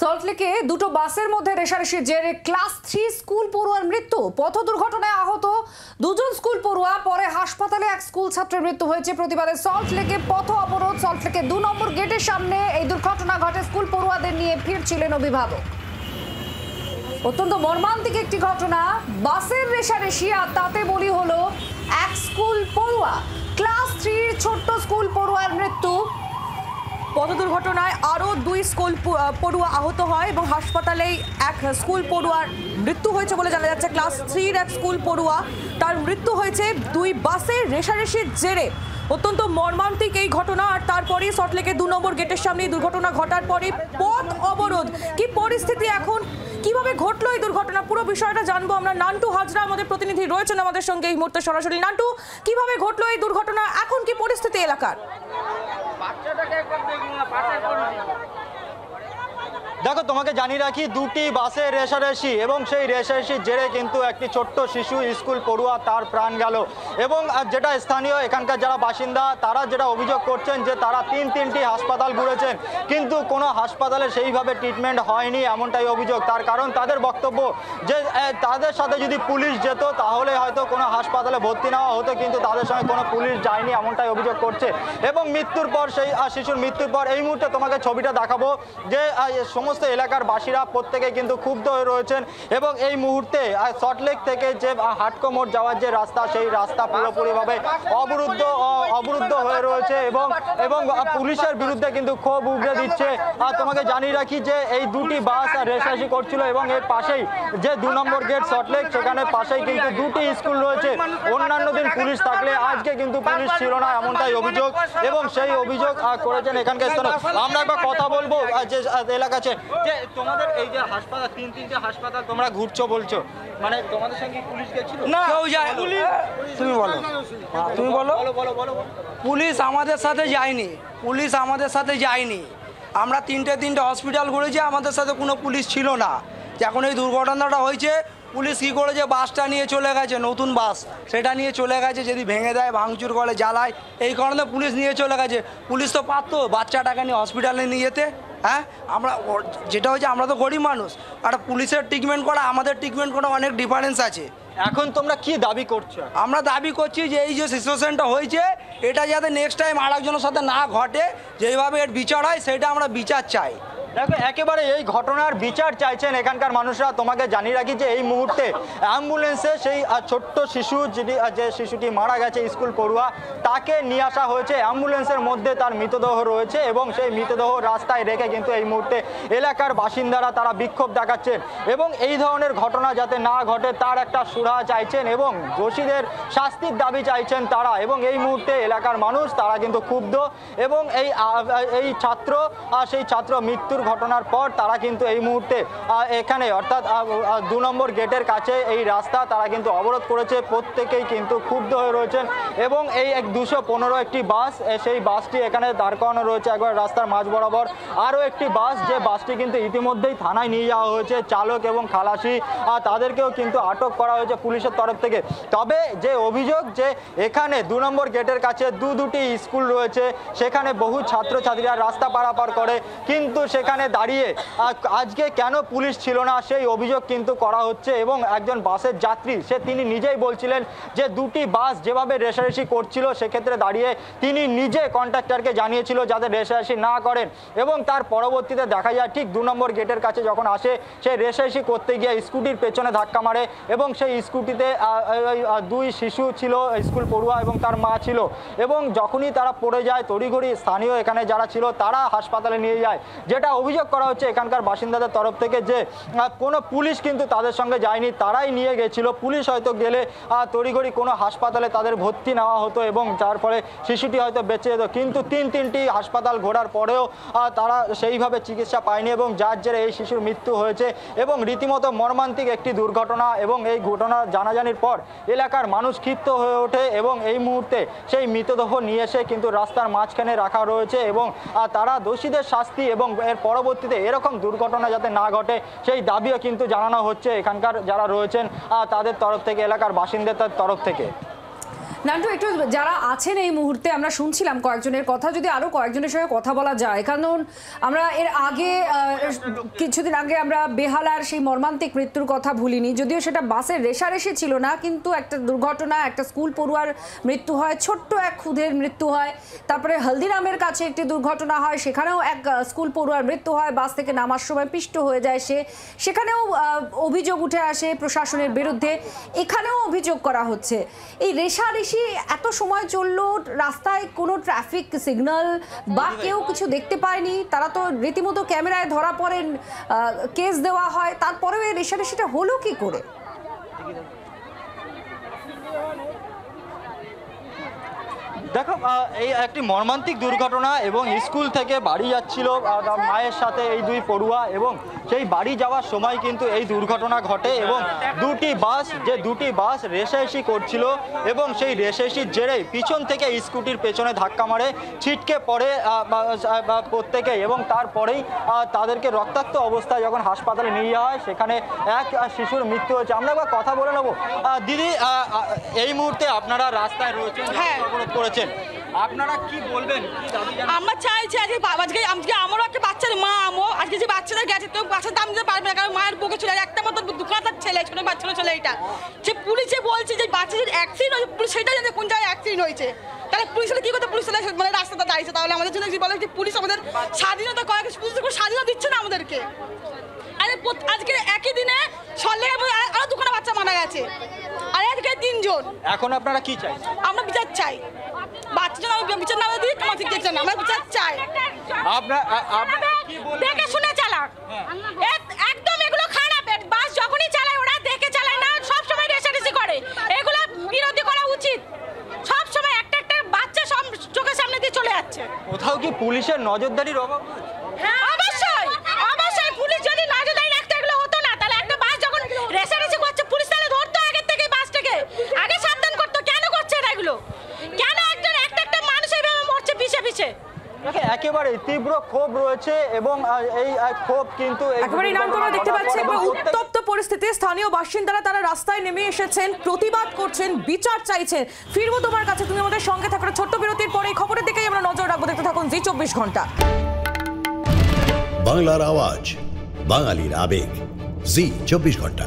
সল্টলেকে দুটো বাসের মধ্যে রেষারেষির জেরে ক্লাস 3 স্কুল পড়ুয়ার মৃত্যু। পথ দুর্ঘটনায় আহত দুজন স্কুল পড়ুয়া, পরে হাসপাতালে এক স্কুল ছাত্রের মৃত্যু হয়েছে। প্রতিবাদে সল্টলেকে পথ অবরোধ। সল্টলেকে 2 নম্বর গেটের সামনে এই দুর্ঘটনা ঘটে। স্কুল পড়ুয়াদের নিয়ে ফিরছিলেন অভিভাবক। অত্যন্ত মর্মান্তিক একটি ঘটনা। বাসের রেষারেষি আর তাতে বলি হলো এক স্কুল পড়ুয়া। ক্লাস 3 ছোট্ট স্কুল পড়ুয়ার মৃত্যু। পথ দুর্ঘটনায় আরও 2 স্কুল পড়ুয়া আহত হয় এবং হাসপাতালেই এক স্কুল পড়ুয়ার মৃত্যু হয়েছে বলে জানা যাচ্ছে। ক্লাস 3-র এক স্কুল পড়ুয়া, তার মৃত্যু হয়েছে 2 বাসের রেষারেষির জেরে। অত্যন্ত মর্মান্তিক এই ঘটনা। আর তারপরেই সল্টলেকের 2 নম্বর গেটের সামনে দুর্ঘটনা ঘটার পরে পথ অবরোধ। কি পরিস্থিতি এখন, কিভাবে ঘটলো এই দুর্ঘটনা, পুরো বিষয়টা জানবো আমরা। নান্টু হাজরা আমাদের প্রতিনিধি রয়েছেন আমাদের সঙ্গে এই মুহূর্তে সরাসরি। নান্টু, কিভাবে ঘটলো এই দুর্ঘটনা, এখন কি পরিস্থিতি এলাকার? দেখো, তোমাকে জানিয়ে রাখি, 2টি বাসের রেষারেষি এবং সেই রেষারেষির জেরে কিন্তু একটি ছোট্ট শিশু স্কুল পড়ুয়া তার প্রাণ গেল। এবং যেটা স্থানীয় এখানকার যারা বাসিন্দা তারা যেটা অভিযোগ করছেন যে তারা 3টি হাসপাতাল ঘুরেছেন, কিন্তু কোনো হাসপাতালে সেইভাবে ট্রিটমেন্ট হয়নি, এমনটাই অভিযোগ। তার কারণ তাদের বক্তব্য যে তাদের সাথে যদি পুলিশ যেত তাহলে হয়তো কোনো হাসপাতালে ভর্তি নেওয়া হতো, কিন্তু তাদের সঙ্গে কোনো পুলিশ যায়নি, এমনটাই অভিযোগ করছে। এবং মৃত্যুর পর, সেই শিশুর মৃত্যুর পর এই মুহূর্তে তোমাকে ছবিটা দেখাবো যে সমস্ত এলাকার বাসীরা প্রত্যেকে কিন্তু ক্ষুব্ধ হয়ে রয়েছেন। এবং এই মুহূর্তে সল্টলেক থেকে যে হাটকো মোড় যাওয়ার যে রাস্তা, সেই রাস্তা পুরোপুরিভাবে অবরুদ্ধ হয়ে রয়েছে এবং পুলিশের বিরুদ্ধে কিন্তু ক্ষোভ উগড়ে দিচ্ছে। আর তোমাকে জানিয়ে রাখি যে এই 2টি বাস রেষারেষি করছিল এবং এর পাশেই যে 2 নম্বর গেট সল্টলেক, সেখানে পাশেই কিন্তু 2টি স্কুল রয়েছে। অন্যান্য দিন পুলিশ থাকলে আজকে কিন্তু পুলিশ ছিল না, এমনটাই অভিযোগ। এবং সেই অভিযোগ করেছেন এখানকার স্থানীয়। আমরা একবার কথা বলবো যে এলাকা আছে, যে তোমাদের এই যে হাসপাতাল, 3টি হাসপাতাল তোমরা ঘুরছো বলছো, মানে তোমাদের সঙ্গে পুলিশ গেছিল না? কেউ যায়? তুমি বলো, তুমি বলো। পুলিশ আমাদের সাথে যায়নি, পুলিশ আমাদের সাথে যায়নি। আমরা 3টে হসপিটাল ঘুরেছি, আমাদের সাথে কোনো পুলিশ ছিল না। এখন এই দুর্ঘটনাটা হয়েছে, পুলিশ কী করেছে, বাসটা নিয়ে চলে গেছে, নতুন বাস, সেটা নিয়ে চলে গেছে। যদি ভেঙে দেয়, ভাঙচুর করে, জ্বালায়, এই কারণে পুলিশ নিয়ে চলে গেছে। পুলিশ তো পারতো বাচ্চাটাকে নিয়ে হসপিটালে নিয়ে যেতে। হ্যাঁ, আমরা যেটা হচ্ছে, আমরা তো গরিব মানুষ, আর পুলিশের ট্রিটমেন্ট করা আমাদের ট্রিটমেন্ট করা অনেক ডিফারেন্স আছে। এখন তোমরা কি দাবি করছো? আমরা দাবি করছি যে এই যে সিচুয়েশনটা হয়েছে, এটা যাতে নেক্সট টাইম আরেকজনের সাথে না ঘটে, যেইভাবে এর বিচার হয় সেটা আমরা বিচার চাই। দেখো, একেবারে এই ঘটনার বিচার চাইছেন এখানকার মানুষরা। তোমাকে জানিয়ে রাখি যে এই মুহূর্তে অ্যাম্বুলেন্সে সেই ছোট্ট শিশু, যে শিশুটি মারা গেছে স্কুল পড়ুয়া, তাকে নিয়ে আসা হয়েছে। অ্যাম্বুলেন্সের মধ্যে তার মৃতদেহ রয়েছে এবং সেই মৃতদেহ রাস্তায় রেখে কিন্তু এই মুহূর্তে এলাকার বাসিন্দারা তারা বিক্ষোভ দেখাচ্ছেন এবং এই ধরনের ঘটনা যাতে না ঘটে তার একটা সুরাহা চাইছেন এবং দোষীদের শাস্তির দাবি চাইছেন তারা। এবং এই মুহূর্তে এলাকার মানুষ তারা কিন্তু ক্ষুব্ধ এবং এই সেই ছাত্র মৃত্যুর ঘটনার পর তারা কিন্তু এই মুহূর্তে এখানে, অর্থাৎ 2 নম্বর গেটের কাছে এই রাস্তা তারা কিন্তু অবরোধ করেছে। প্রত্যেকেই কিন্তু ক্ষুব্ধ হয়ে রয়েছেন এবং এই 215 একটি বাস, সেই বাসটি এখানে দাঁড় করানো রয়েছে একবার রাস্তার মাঝ বরাবর। আরও একটি বাস, যে বাসটি কিন্তু ইতিমধ্যেই থানায় নিয়ে যাওয়া হয়েছে, চালক এবং খালাসি তাদেরকেও কিন্তু আটক করা হয়েছে পুলিশের তরফ থেকে। তবে যে অভিযোগ যে এখানে 2 নম্বর গেটের কাছে দুটি স্কুল রয়েছে, সেখানে বহু ছাত্রছাত্রীরা রাস্তা পারাপার করে, কিন্তু সেখানে দাঁড়িয়ে আজকে কেন পুলিশ ছিল না সেই অভিযোগ কিন্তু করা হচ্ছে। এবং একজন বাসের যাত্রী, তিনি নিজেই বলছিলেন যে 2টি বাস যেভাবে রেষারেষি করছিল, সেক্ষেত্রে দাঁড়িয়ে তিনি নিজে কন্ট্রাক্টরকে জানিয়েছিল যাতে রেষারেষি না করেন। এবং তার পরবর্তীতে দেখা যায় ঠিক 2 নম্বর গেটের কাছে যখন আসে, সেই রেষারেষি করতে গিয়ে স্কুটির পেছনে ধাক্কা মারে এবং সেই স্কুটিতে 2 শিশু ছিল, স্কুল পড়ুয়া এবং তার মা ছিল। এবং যখনই তারা পড়ে যায়, তড়িঘড়ি স্থানীয় এখানে যারা ছিল তারা হাসপাতালে নিয়ে যায়। যেটা অভিযোগ করা হচ্ছে এখানকার বাসিন্দাদের তরফ থেকে যে কোনো পুলিশ কিন্তু তাদের সঙ্গে যায়নি, তারাই নিয়ে গেছিল। পুলিশ হয়তো গেলে তড়িঘড়ি কোনো হাসপাতালে তাদের ভর্তি নেওয়া হতো এবং যার ফলে শিশুটি হয়তো বেঁচে যেত, কিন্তু 3টি হাসপাতাল ঘোরার পরেও তারা সেইভাবে চিকিৎসা পায়নি এবং যার জেরে এই শিশুর মৃত্যু হয়েছে। এবং রীতিমতো মর্মান্তিক একটি দুর্ঘটনা। এবং এই ঘটনা জানাজানির পর এলাকার মানুষ ক্ষিপ্ত হয়ে ওঠে এবং এই মুহূর্তে সেই মৃতদেহ নিয়ে এসে কিন্তু রাস্তার মাঝখানে রাখা রয়েছে এবং তারা দোষীদের শাস্তি এবং এর পরবর্তীতে এরকম দুর্ঘটনা যাতে না ঘটে সেই দাবিও কিন্তু জানানো হচ্ছে এখানকার যারা রয়েছেন তাদের তরফ থেকে, এলাকার বাসিন্দাদের তরফ থেকে। নান্টু, একটু যারা আছেন এই মুহূর্তে আমরা শুনছিলাম কয়েকজনের কথা, যদি আরো কয়েকজনের সঙ্গে কথা বলা যায়, কারণ আমরা এর আগে কিছুদিন আগে আমরা বেহালার সেই মর্মান্তিক মৃত্যুর কথা ভুলিনি, যদিও সেটা বাসের রেশারেশি ছিল না, কিন্তু একটা দুর্ঘটনা, একটা স্কুল পড়ুয়ার মৃত্যু হয়, ছোট্ট এক খুদের মৃত্যু হয়। তারপরে হলদিরামের কাছে একটি দুর্ঘটনা হয়, সেখানেও এক স্কুল পড়ুয়ার মৃত্যু হয়, বাস থেকে নামার সময় পিষ্ট হয়ে যায় সে, সেখানেও অভিযোগ উঠে আসে প্রশাসনের বিরুদ্ধে, এখানেও অভিযোগ করা হচ্ছে। এই রেশারেশি এত সময় চললো, রাস্তায় কোনো ট্রাফিক সিগন্যাল বা কেউ কিছু দেখতে পায়নি, তারা তো রীতিমতো ক্যামেরায় ধরা পড়েন, কেস দেওয়া হয়, তারপরেও এই রেশারেশিটা হলো কি করে? দেখো, এই একটি মর্মান্তিক দুর্ঘটনা এবং স্কুল থেকে বাড়ি যাচ্ছিল মায়ের সাথে এই দুই পড়ুয়া, এবং সেই বাড়ি যাওয়ার সময় কিন্তু এই দুর্ঘটনা ঘটে এবং দুটি বাস রেশারেশি করছিল এবং সেই রেশারেশির জেরে পিছন থেকে স্কুটির পেছনে ধাক্কা মারে, ছিটকে পড়ে প্রত্যেকেই, এবং তারপরেই তাদেরকে রক্তাক্ত অবস্থায় যখন হাসপাতালে নিয়ে যাওয়া হয় সেখানে এক শিশুর মৃত্যু হয়েছে। আমরা একবার কথা বলে নেবো। দিদি, এই মুহূর্তে আপনারা রাস্তায় রয়েছেন, অবরোধ করেছেন, আপনারা কি বলবেন? আমরা চাইছি আজকে আমারও একটা বাচ্চার মা, আজকে যে বাচ্চাটা গেছে তো বাচ্চার দাম দিতে পারবে না, কারণ মায়ের বুকে চলে একটা মতো দোকানদার ছেলে, ছোট বাচ্চা ছেলে, এটা যে পুলিশে বলছে যে বাচ্চাদের অ্যাক্সিডেন্ট হয়েছে, পুলিশ সেটা জানে কোন জায়গায় অ্যাক্সিডেন্ট হয়েছে, তাহলে পুলিশের কি করতে, পুলিশ মানে রাস্তাটা দাঁড়িয়েছে, তাহলে আমাদের জন্য বলে যে পুলিশ আমাদের স্বাধীনতা কয়েক পুলিশ স্বাধীনতা দিচ্ছে না আমাদেরকে। আরে আজকে একই দিনে সল্লেখে আরো দুখানা বাচ্চা মারা গেছে, আর আজকে 3 জন। এখন আপনারা কি চাই? আমরা বিচার চাই, বাচ্চাটা বিচার না দিই, তোমার ঠিক দেখছেন, আমরা বিচার চাই। দেখে শুনে চালাক, একদম এগুলো খারাপ। বাস যখনই চালায় ওরা দেখে চালায় না, সব সময় রেশারেশি করে, এগুলো বিরোধী করা উচিত। সব সময় একটা বাচ্চা সব চোখের সামনে দিয়ে চলে যাচ্ছে। কোথাও কি পুলিশের নজরদারির অভাব? অবশ্যই পুলিশ যদি নজরদারি রাখতো এগুলো হতো না, তাহলে একটা বাস যখন রেশারেশি করছে পুলিশ তাহলে ধরতো আগে থেকে, বাসটাকে আগে সাবধান করতো। কেন করছে না এগুলো? কেন একটা মানুষ এইভাবে মরছে পিছে পিছে? একেবারে তীব্র ক্ষোভ রয়েছে এবং এই ক্ষোভ কিন্তু একেবারে নানকোনা দেখতে পাচ্ছি উত্তপ্ত পরিস্থিতি। স্থানীয় বাসিন্দারা তারা রাস্তায় নেমে এসেছেন, প্রতিবাদ করছেন, বিচার চাইছেন। ফিরবো তোমার কাছে, তুমি আমাদের সঙ্গে থাকো। ছোট্ট বিরতির পরে খবরের দিকেই আমরা নজর রাখবো। দেখতে থাকুন জি 24 ঘন্টা। বাংলার আওয়াজ, বাঙালির আবেগ, জি 24 ঘন্টা।